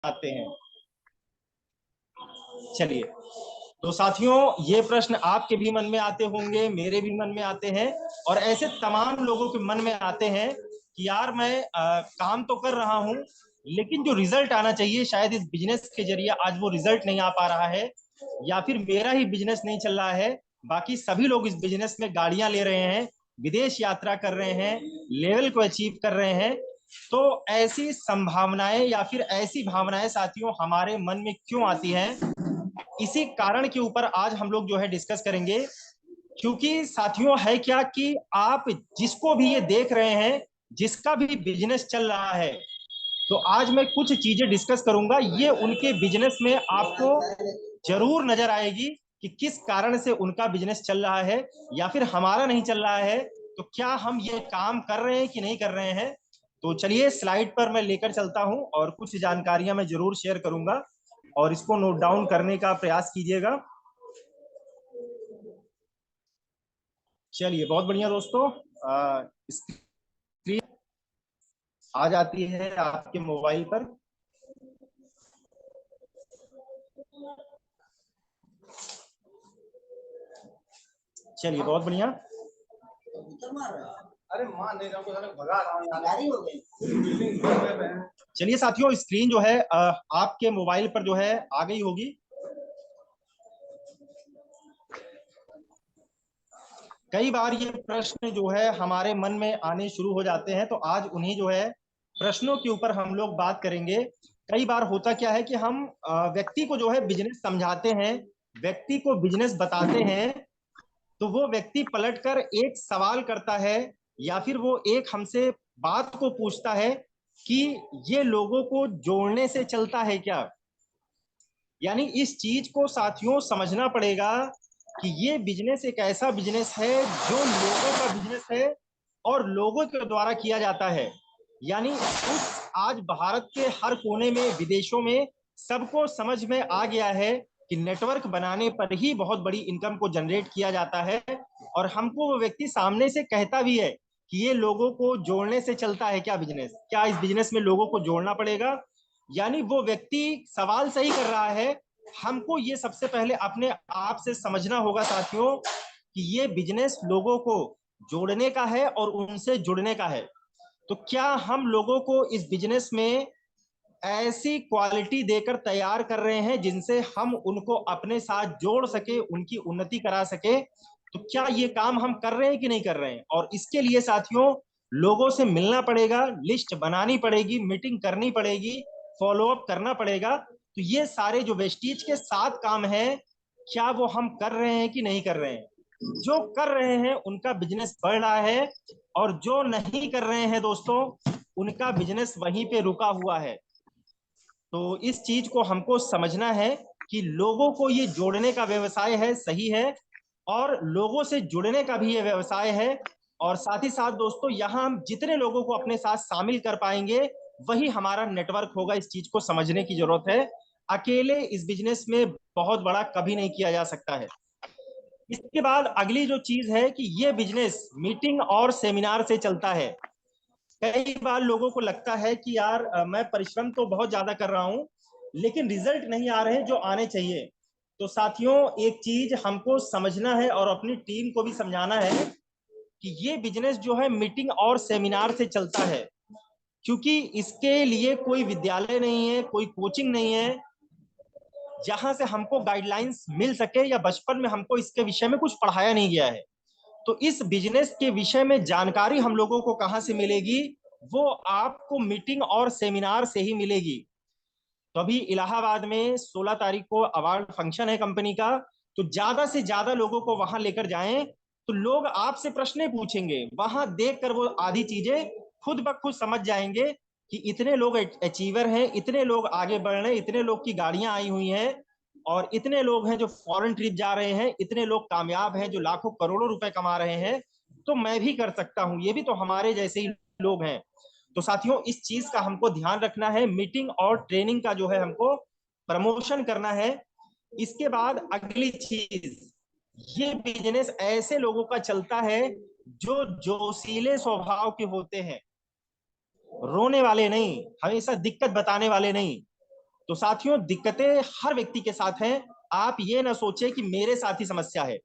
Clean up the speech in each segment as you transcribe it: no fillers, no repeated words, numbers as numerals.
आते हैं। चलिए, तो साथियों ये प्रश्न आपके भी मन में आते होंगे, मेरे भी मन में आते हैं, और ऐसे तमाम लोगों के मन में आते हैं कि यार मैं काम तो कर रहा हूं, लेकिन जो रिजल्ट आना चाहिए शायद इस बिजनेस के जरिए आज वो रिजल्ट नहीं आ पा रहा है, या फिर मेरा ही बिजनेस नहीं चल रहा है। बाकी सभी लोग इस बिजनेस में गाड़ियां ले रहे हैं, विदेश यात्रा कर रहे हैं, लेवल को अचीव कर रहे हैं। तो ऐसी संभावनाएं या फिर ऐसी भावनाएं साथियों हमारे मन में क्यों आती हैं, इसी कारण के ऊपर आज हम लोग जो है डिस्कस करेंगे। क्योंकि साथियों है क्या कि आप जिसको भी ये देख रहे हैं, जिसका भी बिजनेस चल रहा है, तो आज मैं कुछ चीजें डिस्कस करूंगा, ये उनके बिजनेस में आपको जरूर नजर आएगी कि किस कारण से उनका बिजनेस चल रहा है या फिर हमारा नहीं चल रहा है, तो क्या हम ये काम कर रहे हैं कि नहीं कर रहे हैं। तो चलिए स्लाइड पर मैं लेकर चलता हूं और कुछ जानकारियां मैं जरूर शेयर करूंगा, और इसको नोट डाउन करने का प्रयास कीजिएगा। चलिए बहुत बढ़िया दोस्तों, स्क्रीन आ जाती है आपके मोबाइल पर। चलिए बहुत बढ़िया। अरे मां नहीं भगा रहा हूं। चलिए साथियों, स्क्रीन जो है आपके मोबाइल पर जो है आ गई होगी। कई बार ये प्रश्न जो है हमारे मन में आने शुरू हो जाते हैं, तो आज उन्हीं जो है प्रश्नों के ऊपर हम लोग बात करेंगे। कई बार होता क्या है कि हम व्यक्ति को जो है बिजनेस समझाते हैं, व्यक्ति को बिजनेस बताते हैं, तो वो व्यक्ति पलटकर एक सवाल करता है या फिर वो एक हमसे बात को पूछता है कि ये लोगों को जोड़ने से चलता है क्या। यानी इस चीज को साथियों समझना पड़ेगा कि ये बिजनेस एक ऐसा बिजनेस है जो लोगों का बिजनेस है और लोगों के द्वारा किया जाता है। यानी उस आज भारत के हर कोने में, विदेशों में सबको समझ में आ गया है कि नेटवर्क बनाने पर ही बहुत बड़ी इनकम को जनरेट किया जाता है। और हमको वो व्यक्ति सामने से कहता भी है कि ये लोगों को जोड़ने से चलता है क्या बिजनेस, क्या इस बिजनेस में लोगों को जोड़ना पड़ेगा। यानी वो व्यक्ति सवाल सही कर रहा है। हमको ये सबसे पहले अपने आप से समझना होगा साथियों कि ये बिजनेस लोगों को जोड़ने का है और उनसे जुड़ने का है। तो क्या हम लोगों को इस बिजनेस में ऐसी क्वालिटी देकर तैयार कर रहे हैं जिनसे हम उनको अपने साथ जोड़ सके, उनकी उन्नति करा सके। तो क्या ये काम हम कर रहे हैं कि नहीं कर रहे हैं। और इसके लिए साथियों लोगों से मिलना पड़ेगा, लिस्ट बनानी पड़ेगी, मीटिंग करनी पड़ेगी, फॉलो अप करना पड़ेगा। तो ये सारे जो वेस्टीज के 7 काम हैं, क्या वो हम कर रहे हैं कि नहीं कर रहे हैं। जो कर रहे हैं उनका बिजनेस बढ़ रहा है, और जो नहीं कर रहे हैं दोस्तों उनका बिजनेस वहीं पे रुका हुआ है। तो इस चीज को हमको समझना है कि लोगों को ये जोड़ने का व्यवसाय है, सही है, और लोगों से जुड़ने का भी ये व्यवसाय है। और साथ ही साथ दोस्तों यहाँ हम जितने लोगों को अपने साथ शामिल कर पाएंगे वही हमारा नेटवर्क होगा। इस चीज को समझने की जरूरत है। अकेले इस बिजनेस में बहुत बड़ा कभी नहीं किया जा सकता है। इसके बाद अगली जो चीज है कि ये बिजनेस मीटिंग और सेमिनार से चलता है। कई बार लोगों को लगता है कि यार मैं परिश्रम तो बहुत ज्यादा कर रहा हूं, लेकिन रिजल्ट नहीं आ रहे जो आने चाहिए। तो साथियों एक चीज हमको समझना है और अपनी टीम को भी समझाना है कि ये बिजनेस जो है मीटिंग और सेमिनार से चलता है। क्योंकि इसके लिए कोई विद्यालय नहीं है, कोई कोचिंग नहीं है जहां से हमको गाइडलाइंस मिल सके, या बचपन में हमको इसके विषय में कुछ पढ़ाया नहीं गया है। तो इस बिजनेस के विषय में जानकारी हम लोगों को कहां से मिलेगी, वो आपको मीटिंग और सेमिनार से ही मिलेगी। तो अभी इलाहाबाद में 16 तारीख को अवार्ड फंक्शन है कंपनी का, तो ज्यादा से ज्यादा लोगों को वहां लेकर जाएं। तो लोग आपसे प्रश्न पूछेंगे, वहां देखकर वो आधी चीजें खुद ब खुद समझ जाएंगे कि इतने लोग अचीवर हैं, इतने लोग आगे बढ़ रहे हैं, इतने लोग की गाड़ियां आई हुई हैं, और इतने लोग हैं जो फॉरेन ट्रिप जा रहे हैं, इतने लोग कामयाब हैं जो लाखों करोड़ों रुपए कमा रहे हैं। तो मैं भी कर सकता हूं, ये भी तो हमारे जैसे ही लोग हैं। तो साथियों इस चीज का हमको ध्यान रखना है, मीटिंग और ट्रेनिंग का जो है हमको प्रमोशन करना है। इसके बाद अगली चीज, ये बिजनेस ऐसे लोगों का चलता है जो जोशीले स्वभाव के होते हैं, रोने वाले नहीं, हमेशा दिक्कत बताने वाले नहीं। तो साथियों, दिक्कतें हर व्यक्ति के साथ हैं। आप ये ना सोचे कि मेरे साथ ही समस्या है।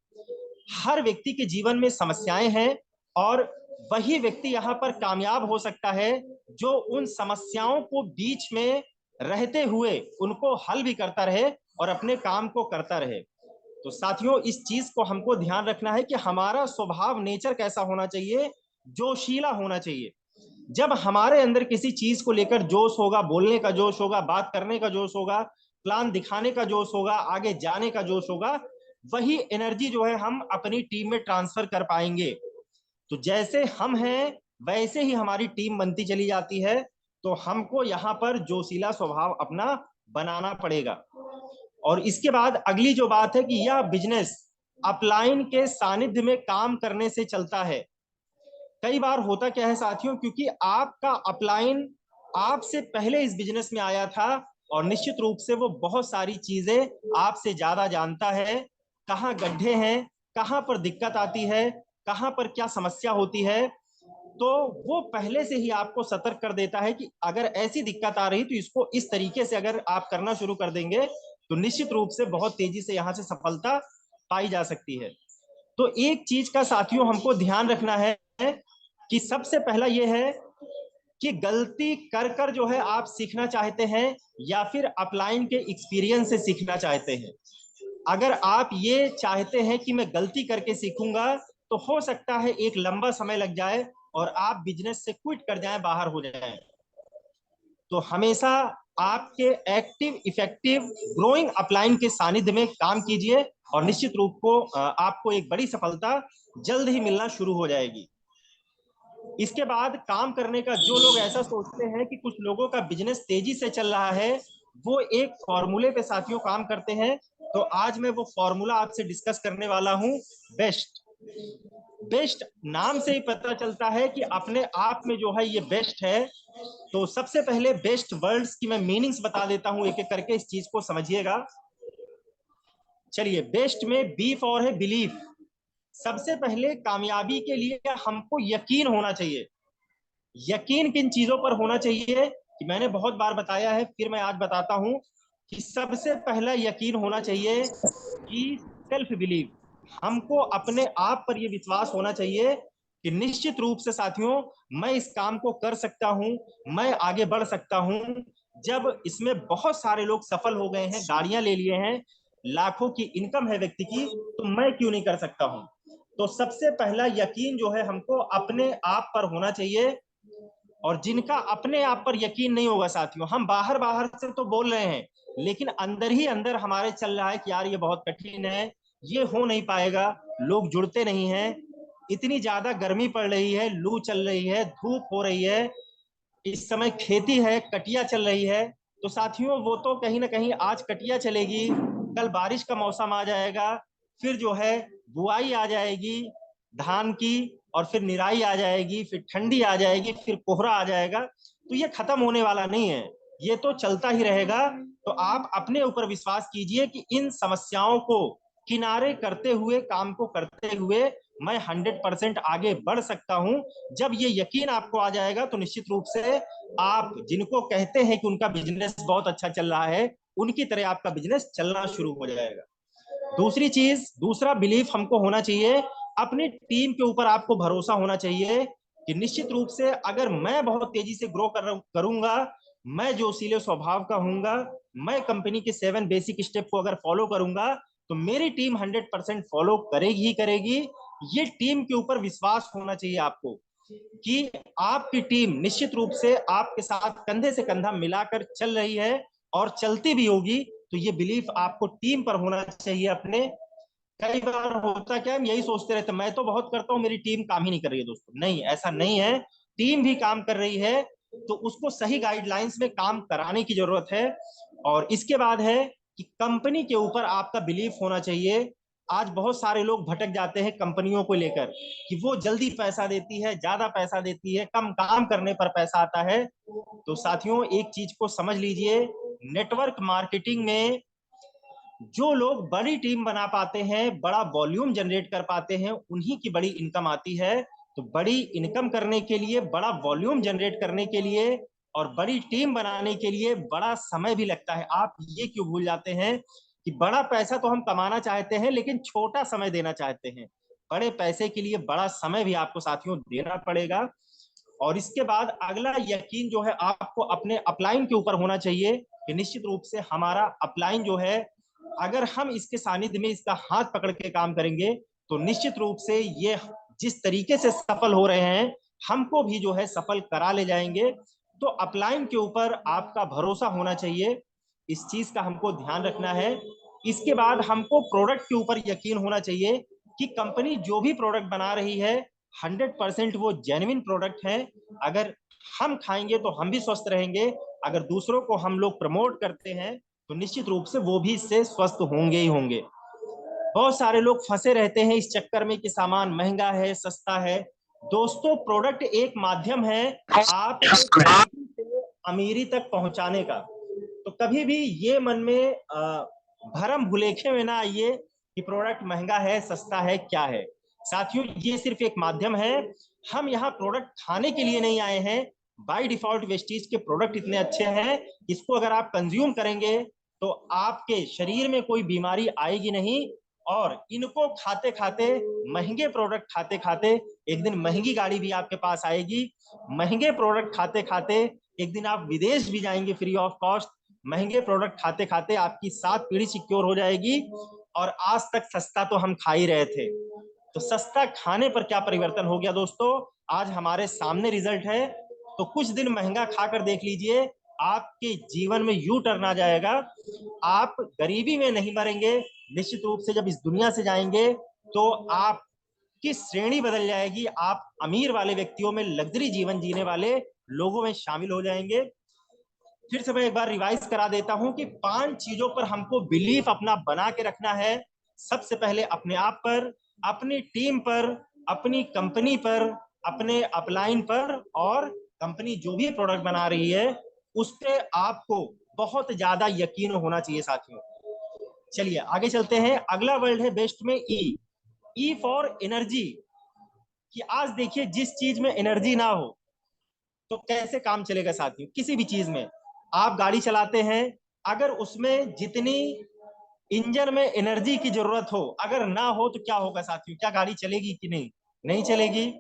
हर व्यक्ति के जीवन में समस्याएं हैं, और वही व्यक्ति यहाँ पर कामयाब हो सकता है जो उन समस्याओं को बीच में रहते हुए उनको हल भी करता रहे और अपने काम को करता रहे। तो साथियों, इस चीज को हमको ध्यान रखना है कि हमारा स्वभाव, नेचर कैसा होना चाहिए, जोशीला होना चाहिए। जब हमारे अंदर किसी चीज को लेकर जोश होगा, बोलने का जोश होगा, बात करने का जोश होगा, प्लान दिखाने का जोश होगा, आगे जाने का जोश होगा, वही एनर्जी जो है हम अपनी टीम में ट्रांसफर कर पाएंगे। तो जैसे हम हैं वैसे ही हमारी टीम बनती चली जाती है। तो हमको यहाँ पर जोशीला स्वभाव अपना बनाना पड़ेगा। और इसके बाद अगली जो बात है कि यह बिजनेस अपलाइन के सानिध्य में काम करने से चलता है। कई बार होता क्या है साथियों, क्योंकि आपका अपलाइन आपसे पहले इस बिजनेस में आया था, और निश्चित रूप से वो बहुत सारी चीजें आपसे ज्यादा जानता है। कहाँ गड्ढे हैं, कहाँ पर दिक्कत आती है, कहाँ पर क्या समस्या होती है, तो वो पहले से ही आपको सतर्क कर देता है कि अगर ऐसी दिक्कत आ रही तो इसको इस तरीके से अगर आप करना शुरू कर देंगे तो निश्चित रूप से बहुत तेजी से यहाँ से सफलता पाई जा सकती है। तो एक चीज का साथियों हमको ध्यान रखना है कि सबसे पहला यह है कि गलती कर कर जो है आप सीखना चाहते हैं या फिर अपलाइन के एक्सपीरियंस से सीखना चाहते हैं। अगर आप ये चाहते हैं कि मैं गलती करके सीखूंगा तो हो सकता है एक लंबा समय लग जाए और आप बिजनेस से क्विट कर जाएं, बाहर हो जाएं। तो हमेशा आपके एक्टिव, इफेक्टिव, ग्रोइंग अपलाइन के सानिध्य में काम कीजिए और निश्चित रूप को आपको एक बड़ी सफलता जल्द ही मिलना शुरू हो जाएगी। इसके बाद काम करने का, जो लोग ऐसा सोचते हैं कि कुछ लोगों का बिजनेस तेजी से चल रहा है, वो एक फॉर्मूले पे साथियों काम करते हैं। तो आज मैं वो फॉर्मूला आपसे डिस्कस करने वाला हूं। बेस्ट बेस्ट नाम से ही पता चलता है कि अपने आप में जो है ये बेस्ट है। तो सबसे पहले बेस्ट वर्ड्स की मैं मीनिंग्स बता देता हूं एक एक करके, इस चीज को समझिएगा। चलिए, बेस्ट में बी फॉर है बिलीफ। सबसे पहले कामयाबी के लिए हमको यकीन होना चाहिए। यकीन किन चीजों पर होना चाहिए कि मैंने बहुत बार बताया है, फिर मैं आज बताता हूं कि सबसे पहला यकीन होना चाहिए कि सेल्फ बिलीव। हमको अपने आप पर यह विश्वास होना चाहिए कि निश्चित रूप से साथियों मैं इस काम को कर सकता हूं, मैं आगे बढ़ सकता हूं। जब इसमें बहुत सारे लोग सफल हो गए हैं, गाड़ियां ले लिए हैं, लाखों की इनकम है व्यक्ति की, तो मैं क्यों नहीं कर सकता हूं। तो सबसे पहला यकीन जो है हमको अपने आप पर होना चाहिए। और जिनका अपने आप पर यकीन नहीं होगा साथियों, हम बाहर बाहर से तो बोल रहे हैं लेकिन अंदर ही अंदर हमारे चल रहा है कि यार ये बहुत कठिन है, ये हो नहीं पाएगा, लोग जुड़ते नहीं हैं, इतनी ज्यादा गर्मी पड़ रही है, लू चल रही है, धूप हो रही है, इस समय खेती है, कटिया चल रही है। तो साथियों वो तो कहीं ना कहीं आज कटिया चलेगी, कल बारिश का मौसम आ जाएगा, फिर जो है बुआई आ जाएगी धान की, और फिर निराई आ जाएगी, फिर ठंडी आ जाएगी, फिर कोहरा आ जाएगा। तो ये खत्म होने वाला नहीं है, ये तो चलता ही रहेगा। तो आप अपने ऊपर विश्वास कीजिए कि इन समस्याओं को किनारे करते हुए, काम को करते हुए मैं 100% आगे बढ़ सकता हूं। जब ये यकीन आपको आ जाएगा तो निश्चित रूप से आप जिनको कहते हैं कि उनका बिजनेस बहुत अच्छा चल रहा है, उनकी तरह आपका बिजनेस चलना शुरू हो जाएगा। दूसरी चीज, दूसरा बिलीफ हमको होना चाहिए, अपनी टीम के ऊपर आपको भरोसा होना चाहिए कि निश्चित रूप से अगर मैं बहुत तेजी से ग्रो करूंगा, मैं जोशीले स्वभाव का हूंगा, मैं कंपनी के 7 बेसिक स्टेप को अगर फॉलो करूंगा तो मेरी टीम 100% फॉलो करेगी ही करेगी। ये टीम के ऊपर विश्वास होना चाहिए आपको कि आपकी टीम निश्चित रूप से आपके साथ कंधे से कंधा मिलाकर चल रही है और चलती भी होगी। तो ये बिलीफ आपको टीम पर होना चाहिए अपने। कई बार होता क्या, हम यही सोचते रहते मैं तो बहुत करता हूँ, मेरी टीम काम ही नहीं कर रही है। दोस्तों नहीं, ऐसा नहीं है, टीम भी काम कर रही है। तो उसको सही गाइडलाइंस में काम कराने की जरूरत है। और इसके बाद है कि कंपनी के ऊपर आपका बिलीफ होना चाहिए। आज बहुत सारे लोग भटक जाते हैं कंपनियों को लेकर कि वो जल्दी पैसा देती है, ज्यादा पैसा देती है, कम काम करने पर पैसा आता है। तो साथियों एक चीज को समझ लीजिए, नेटवर्क मार्केटिंग में जो लोग बड़ी टीम बना पाते हैं, बड़ा वॉल्यूम जनरेट कर पाते हैं, उन्हीं की बड़ी इनकम आती है। तो बड़ी इनकम करने के लिए, बड़ा वॉल्यूम जनरेट करने के लिए और बड़ी टीम बनाने के लिए बड़ा समय भी लगता है। आप ये क्यों भूल जाते हैं कि बड़ा पैसा तो हम कमाना चाहते हैं लेकिन छोटा समय देना चाहते हैं। बड़े पैसे के लिए बड़ा समय भी आपको साथियों देना पड़ेगा। और इसके बाद अगला यकीन जो है आपको अपने अपलाइन के ऊपर होना चाहिए कि निश्चित रूप से हमारा अपलाइन जो है, अगर हम इसके सानिध्य में इसका हाथ पकड़ के काम करेंगे तो निश्चित रूप से ये जिस तरीके से सफल हो रहे हैं हमको भी जो है सफल करा ले जाएंगे। तो अपलाइन के ऊपर आपका भरोसा होना चाहिए, इस चीज का हमको ध्यान रखना है। इसके बाद हमको प्रोडक्ट के ऊपर यकीन होना चाहिए कि कंपनी जो भी प्रोडक्ट बना रही है 100% वो जेन्युइन प्रोडक्ट है। अगर हम खाएंगे तो हम भी स्वस्थ रहेंगे, अगर दूसरों को हम लोग प्रमोट करते हैं तो निश्चित रूप से वो भी इससे स्वस्थ होंगे ही होंगे। बहुत सारे लोग फंसे रहते हैं इस चक्कर में कि सामान महंगा है सस्ता है। दोस्तों प्रोडक्ट एक माध्यम है आप से अमीरी तक पहुंचाने का। तो कभी भी ये मन में भरम भुलेखे में ना आइए कि प्रोडक्ट महंगा है सस्ता है क्या है। साथियों ये सिर्फ एक माध्यम है, हम यहाँ प्रोडक्ट खाने के लिए नहीं आए हैं। बाय डिफॉल्ट वेस्टीज के प्रोडक्ट इतने अच्छे हैं, इसको अगर आप कंज्यूम करेंगे तो आपके शरीर में कोई बीमारी आएगी नहीं। और इनको खाते खाते, महंगे प्रोडक्ट खाते खाते एक दिन महंगी गाड़ी भी आपके पास आएगी। महंगे प्रोडक्ट खाते खाते एक दिन आप विदेश भी जाएंगे फ्री ऑफ कॉस्ट। महंगे प्रोडक्ट खाते खाते आपकी 7 पीढ़ी सिक्योर हो जाएगी। और आज तक सस्ता तो हम खा ही रहे थे, तो सस्ता खाने पर क्या परिवर्तन हो गया दोस्तों, आज हमारे सामने रिजल्ट है। तो कुछ दिन महंगा खाकर देख लीजिए, आपके जीवन में यू टर्न आ जाएगा। आप गरीबी में नहीं मरेंगे, निश्चित रूप से जब इस दुनिया से जाएंगे तो आप की श्रेणी बदल जाएगी, आप अमीर वाले व्यक्तियों में, लग्जरी जीवन जीने वाले लोगों में शामिल हो जाएंगे। फिर से मैं एक बार रिवाइज करा देता हूं कि 5 चीजों पर हमको बिलीफ अपना बना के रखना है। सबसे पहले अपने आप पर, अपनी टीम पर, अपनी कंपनी पर, अपने अपलाइन पर, और कंपनी जो भी प्रोडक्ट बना रही है उस पर आपको बहुत ज्यादा यकीन होना चाहिए साथियों। चलिए आगे चलते हैं। अगला वर्ड है बेस्ट में ई। E for energy. कि आज देखिए जिस चीज में एनर्जी ना हो तो कैसे काम चलेगा साथियों। किसी भी चीज में आप गाड़ी चलाते हैं, अगर उसमें जितनी इंजन में एनर्जी की जरूरत हो अगर ना हो तो क्या होगा साथियों, क्या गाड़ी चलेगी कि नहीं, नहीं चलेगी।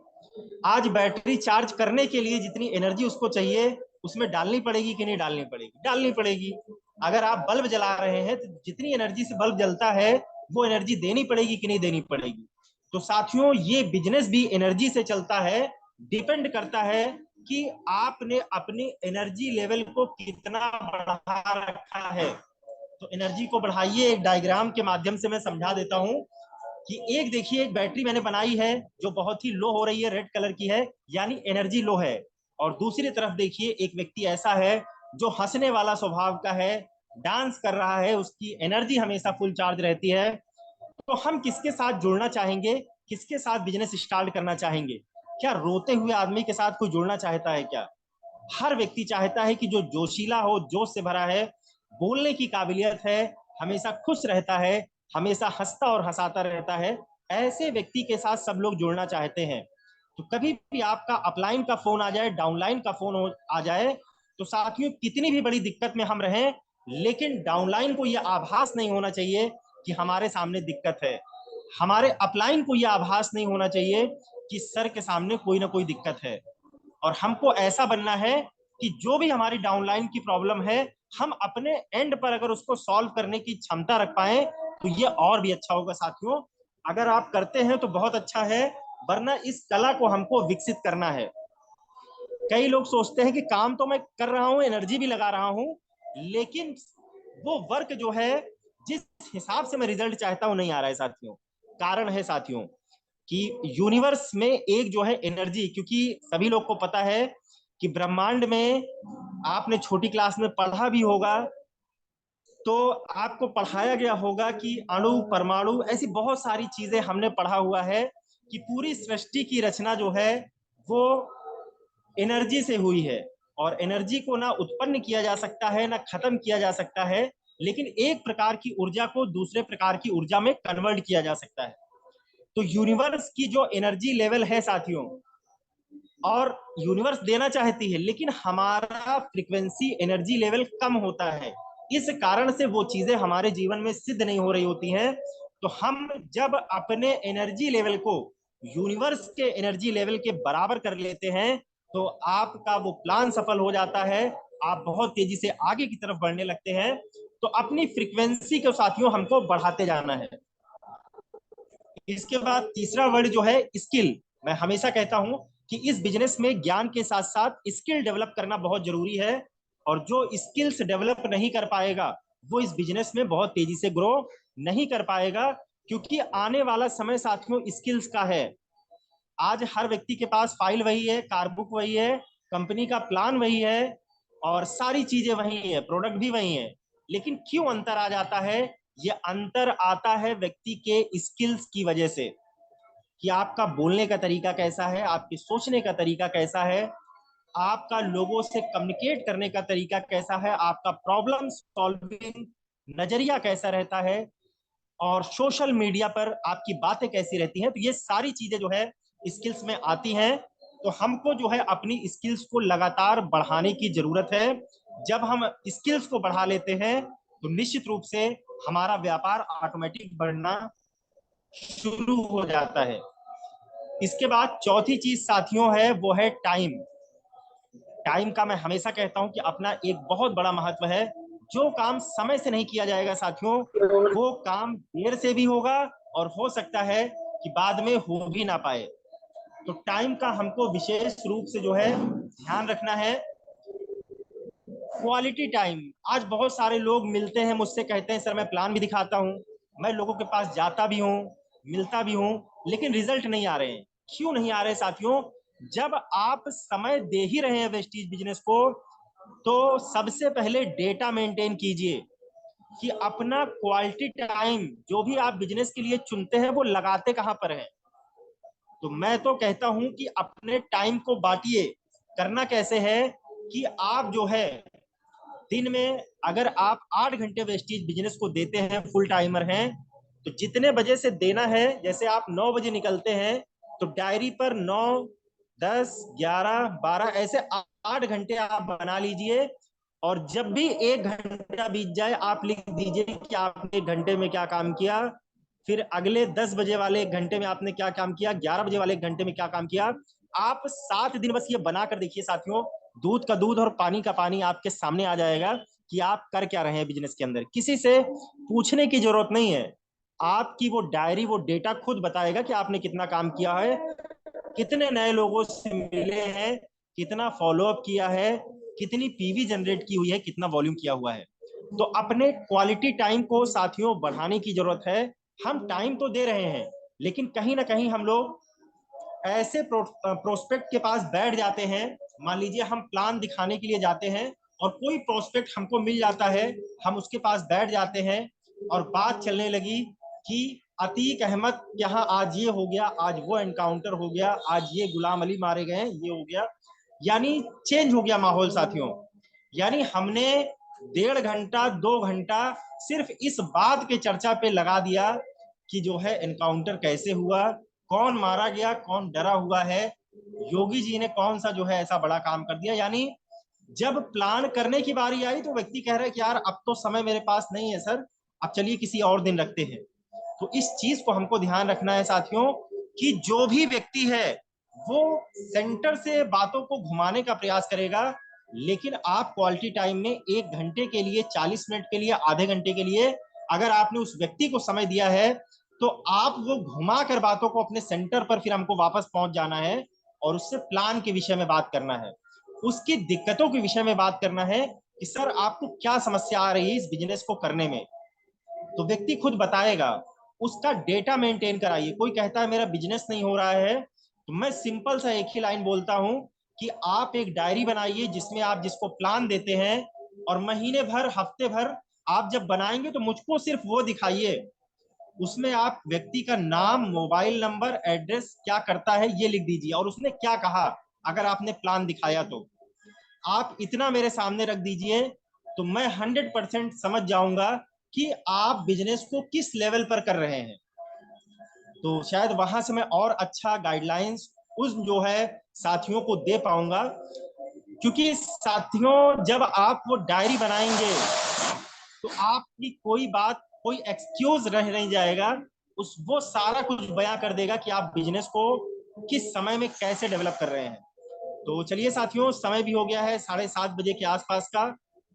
आज बैटरी चार्ज करने के लिए जितनी एनर्जी उसको चाहिए उसमें डालनी पड़ेगी कि नहीं डालनी पड़ेगी, डालनी पड़ेगी। अगर आप बल्ब जला रहे हैं तो जितनी एनर्जी से बल्ब जलता है वो एनर्जी देनी पड़ेगी कि नहीं देनी पड़ेगी। तो साथियों ये बिजनेस भी एनर्जी से चलता है, डिपेंड करता है कि आपने अपनी एनर्जी लेवल को कितना बढ़ा रखा है। तो एनर्जी को बढ़ाइए, एक डायग्राम के माध्यम से मैं समझा देता हूं कि एक देखिए एक बैटरी मैंने बनाई है जो बहुत ही लो हो रही है, रेड कलर की है, यानी एनर्जी लो है। और दूसरी तरफ देखिए एक व्यक्ति ऐसा है जो हंसने वाला स्वभाव का है, डांस कर रहा है, उसकी एनर्जी हमेशा फुल चार्ज रहती है। तो हम किसके साथ जुड़ना चाहेंगे, किसके साथ बिजनेस स्टार्ट करना चाहेंगे। क्या रोते हुए आदमी के साथ कोई जुड़ना चाहता है क्या? हर व्यक्ति चाहता है कि जो जोशीला हो, जोश से भरा है, बोलने की काबिलियत है, हमेशा खुश रहता है, हमेशा हंसता और हंसाता रहता है, ऐसे व्यक्ति के साथ सब लोग जुड़ना चाहते हैं। तो कभी भी आपका अपलाइन का फोन आ जाए, डाउनलाइन का फोन आ जाए, तो साथियों कितनी भी बड़ी दिक्कत में हम रहें लेकिन डाउनलाइन को यह आभास नहीं होना चाहिए कि हमारे सामने दिक्कत है। हमारे अपलाइन को यह आभास नहीं होना चाहिए कि सर के सामने कोई ना कोई दिक्कत है। और हमको ऐसा बनना है कि जो भी हमारी डाउनलाइन की प्रॉब्लम है हम अपने एंड पर अगर उसको सॉल्व करने की क्षमता रख पाए तो ये और भी अच्छा होगा साथियों। अगर आप करते हैं तो बहुत अच्छा है, वरना इस कला को हमको विकसित करना है। कई लोग सोचते हैं कि काम तो मैं कर रहा हूं, एनर्जी भी लगा रहा हूं, लेकिन वो वर्क जो है जिस हिसाब से मैं रिजल्ट चाहता हूं नहीं आ रहा है साथियों। कारण है साथियों कि यूनिवर्स में एक जो है एनर्जी, क्योंकि सभी लोग को पता है कि ब्रह्मांड में, आपने छोटी क्लास में पढ़ा भी होगा, तो आपको पढ़ाया गया होगा कि अणु परमाणु ऐसी बहुत सारी चीजें हमने पढ़ा हुआ है कि पूरी सृष्टि की रचना जो है वो एनर्जी से हुई है। और एनर्जी को ना उत्पन्न किया जा सकता है ना खत्म किया जा सकता है, लेकिन एक प्रकार की ऊर्जा को दूसरे प्रकार की ऊर्जा में कन्वर्ट किया जा सकता है। तो यूनिवर्स की जो एनर्जी लेवल है साथियों, और यूनिवर्स देना चाहती है, लेकिन हमारा फ्रीक्वेंसी एनर्जी लेवल कम होता है। इस कारण से वो चीजें हमारे जीवन में सिद्ध नहीं हो रही होती हैं। तो हम जब अपने एनर्जी लेवल को यूनिवर्स के एनर्जी लेवल के बराबर कर लेते हैं तो आपका वो प्लान सफल हो जाता है, आप बहुत तेजी से आगे की तरफ बढ़ने लगते हैं। तो अपनी फ्रीक्वेंसी को साथियों हमको बढ़ाते जाना है। इसके बाद तीसरा वर्ड जो है स्किल। मैं हमेशा कहता हूं कि इस बिजनेस में ज्ञान के साथ साथ स्किल डेवलप करना बहुत जरूरी है। और जो स्किल्स डेवलप नहीं कर पाएगा वो इस बिजनेस में बहुत तेजी से ग्रो नहीं कर पाएगा, क्योंकि आने वाला समय साथियों स्किल्स का है। आज हर व्यक्ति के पास फाइल वही है, कारबुक वही है, कंपनी का प्लान वही है और सारी चीजें वही है, प्रोडक्ट भी वही है। लेकिन क्यों अंतर आ जाता है? ये अंतर आता है व्यक्ति के स्किल्स की वजह से, कि आपका बोलने का तरीका कैसा है, आपके सोचने का तरीका कैसा है, आपका लोगों से कम्युनिकेट करने का तरीका कैसा है, आपका प्रॉब्लम सॉल्विंग नजरिया कैसा रहता है, और सोशल मीडिया पर आपकी बातें कैसी रहती हैं। तो ये सारी चीजें जो है स्किल्स में आती हैं। तो हमको जो है अपनी स्किल्स को लगातार बढ़ाने की जरूरत है। जब हम स्किल्स को बढ़ा लेते हैं तो निश्चित रूप से हमारा व्यापार ऑटोमेटिक बढ़ना शुरू हो जाता है। इसके बाद चौथी चीज साथियों है वो है टाइम। टाइम का मैं हमेशा कहता हूं कि अपना एक बहुत बड़ा महत्व है। जो काम समय से नहीं किया जाएगा साथियों, वो काम देर से भी होगा और हो सकता है कि बाद में हो भी ना पाए। तो टाइम का हमको विशेष रूप से जो है ध्यान रखना है। Quality time. आज बहुत सारे लोग मिलते हैं मुझसे, कहते हैं सर मैं प्लान भी दिखाता हूँ, मैं लोगों के पास जाता भी हूँ, मिलता भी हूँ, लेकिन रिजल्ट नहीं आ रहे हैं। क्यों नहीं आ रहे साथियों? जब आप समय दे ही रहे हैं वेस्टीज बिजनेस को, तो सबसे पहले डेटा मेंटेन कीजिए कि अपना क्वालिटी टाइम जो भी आप बिजनेस के लिए चुनते हैं वो लगाते कहां पर है। तो मैं तो कहता हूं कि अपने टाइम को बांटिए। करना कैसे है कि आप जो है दिन में अगर आप 8 घंटे वेस्टीज बिजनेस को देते हैं, फुल टाइमर हैं, तो जितने बजे से देना है, जैसे आप 9 बजे निकलते हैं तो डायरी पर 9, 10, 11, 12 ऐसे 8 घंटे आप बना लीजिए। और जब भी 1 घंटा बीत जाए आप लिख दीजिए कि आपने 1 घंटे में क्या काम किया। फिर अगले 10 बजे वाले 1 घंटे में आपने क्या काम किया, 11 बजे वाले 1 घंटे में क्या काम किया। आप 7 दिन बस ये बना कर देखिए साथियों, दूध का दूध और पानी का पानी आपके सामने आ जाएगा कि आप कर क्या रहे हैं बिजनेस के अंदर। किसी से पूछने की जरूरत नहीं है, आपकी वो डायरी वो डेटा खुद बताएगा कि आपने कितना काम किया है, कितने नए लोगों से मिले हैं, कितना फॉलोअप किया है, कितनी पीवी जनरेट की हुई है, कितना वॉल्यूम किया हुआ है। तो अपने क्वालिटी टाइम को साथियों बढ़ाने की जरूरत है। हम टाइम तो दे रहे हैं, लेकिन कहीं ना कहीं हम लोग ऐसे प्रोस्पेक्ट के पास बैठ जाते हैं। मान लीजिए हम प्लान दिखाने के लिए जाते हैं और कोई प्रोस्पेक्ट हमको मिल जाता है, हम उसके पास बैठ जाते हैं और बात चलने लगी कि अतीक अहमद यहाँ आज ये हो गया, आज वो एनकाउंटर हो गया, आज ये गुलाम अली मारे गए, ये हो गया। यानी चेंज हो गया माहौल साथियों। यानी हमने 1.5 घंटा 2 घंटा सिर्फ इस बात के चर्चा पे लगा दिया कि जो है एनकाउंटर कैसे हुआ, कौन मारा गया, कौन डरा हुआ है, योगी जी ने कौन सा जो है ऐसा बड़ा काम कर दिया। यानी जब प्लान करने की बारी आई तो व्यक्ति कह रहा है कि यार अब तो समय मेरे पास नहीं है सर, अब चलिए किसी और दिन रखते हैं। तो इस चीज को हमको ध्यान रखना है साथियों कि जो भी व्यक्ति है वो सेंटर से बातों को घुमाने का प्रयास करेगा, लेकिन आप क्वालिटी टाइम में 1 घंटे के लिए, 40 मिनट के लिए, आधे घंटे के लिए अगर आपने उस व्यक्ति को समय दिया है तो आप वो घुमा कर बातों को अपने सेंटर पर फिर हमको वापस पहुंच जाना है और उससे प्लान के विषय में बात करना है, उसकी दिक्कतों के विषय में बात करना है कि सर आपको क्या समस्या आ रही है इस बिजनेस को करने में। तो व्यक्ति खुद बताएगा। उसका डेटा मेंटेन कराइए। कोई कहता है मेरा बिजनेस नहीं हो रहा है, तो मैं सिंपल सा एक ही लाइन बोलता हूं कि आप एक डायरी बनाइए जिसमें आप जिसको प्लान देते हैं और महीने भर हफ्ते भर आप जब बनाएंगे तो मुझको सिर्फ वो दिखाइए। उसमें आप व्यक्ति का नाम, मोबाइल नंबर, एड्रेस, क्या करता है ये लिख दीजिए और उसने क्या कहा। अगर आपने प्लान दिखाया तो आप इतना मेरे सामने रख दीजिए, तो मैं 100% समझ जाऊंगा कि आप बिजनेस को किस लेवल पर कर रहे हैं। तो शायद वहां से मैं और अच्छा गाइडलाइंस उस जो है साथियों को दे पाऊंगा, क्योंकि साथियों जब आप वो डायरी बनाएंगे तो आपकी कोई बात, कोई एक्सक्यूज रह नहीं जाएगा, उस वो सारा कुछ बयां कर देगा कि आप बिजनेस को किस समय में कैसे डेवलप कर रहे हैं। तो चलिए साथियों, समय भी हो गया है 7:30 बजे के आसपास का,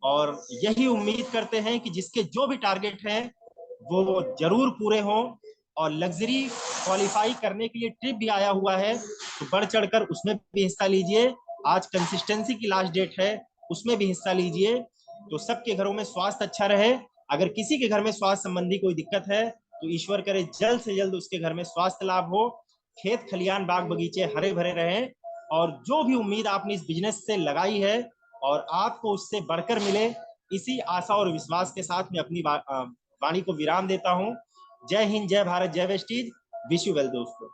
और यही उम्मीद करते हैं कि जिसके जो भी टारगेट हैं वो जरूर पूरे हों, और लग्जरी क्वालिफाई करने के लिए ट्रिप भी आया हुआ है, तो बढ़ चढ़कर उसमें भी हिस्सा लीजिए। आज कंसिस्टेंसी की लास्ट डेट है, उसमें भी हिस्सा लीजिए। तो सबके घरों में स्वास्थ्य अच्छा रहे। अगर किसी के घर में स्वास्थ्य संबंधी कोई दिक्कत है तो ईश्वर करे जल्द से जल्द उसके घर में स्वास्थ्य लाभ हो, खेत खलियान बाग बगीचे हरे भरे रहें, और जो भी उम्मीद आपने इस बिजनेस से लगाई है और आपको उससे बढ़कर मिले, इसी आशा और विश्वास के साथ मैं अपनी वाणी को विराम देता हूं। जय हिंद, जय भारत, जय वेस्टीज। विश यू वेल दोस्तों।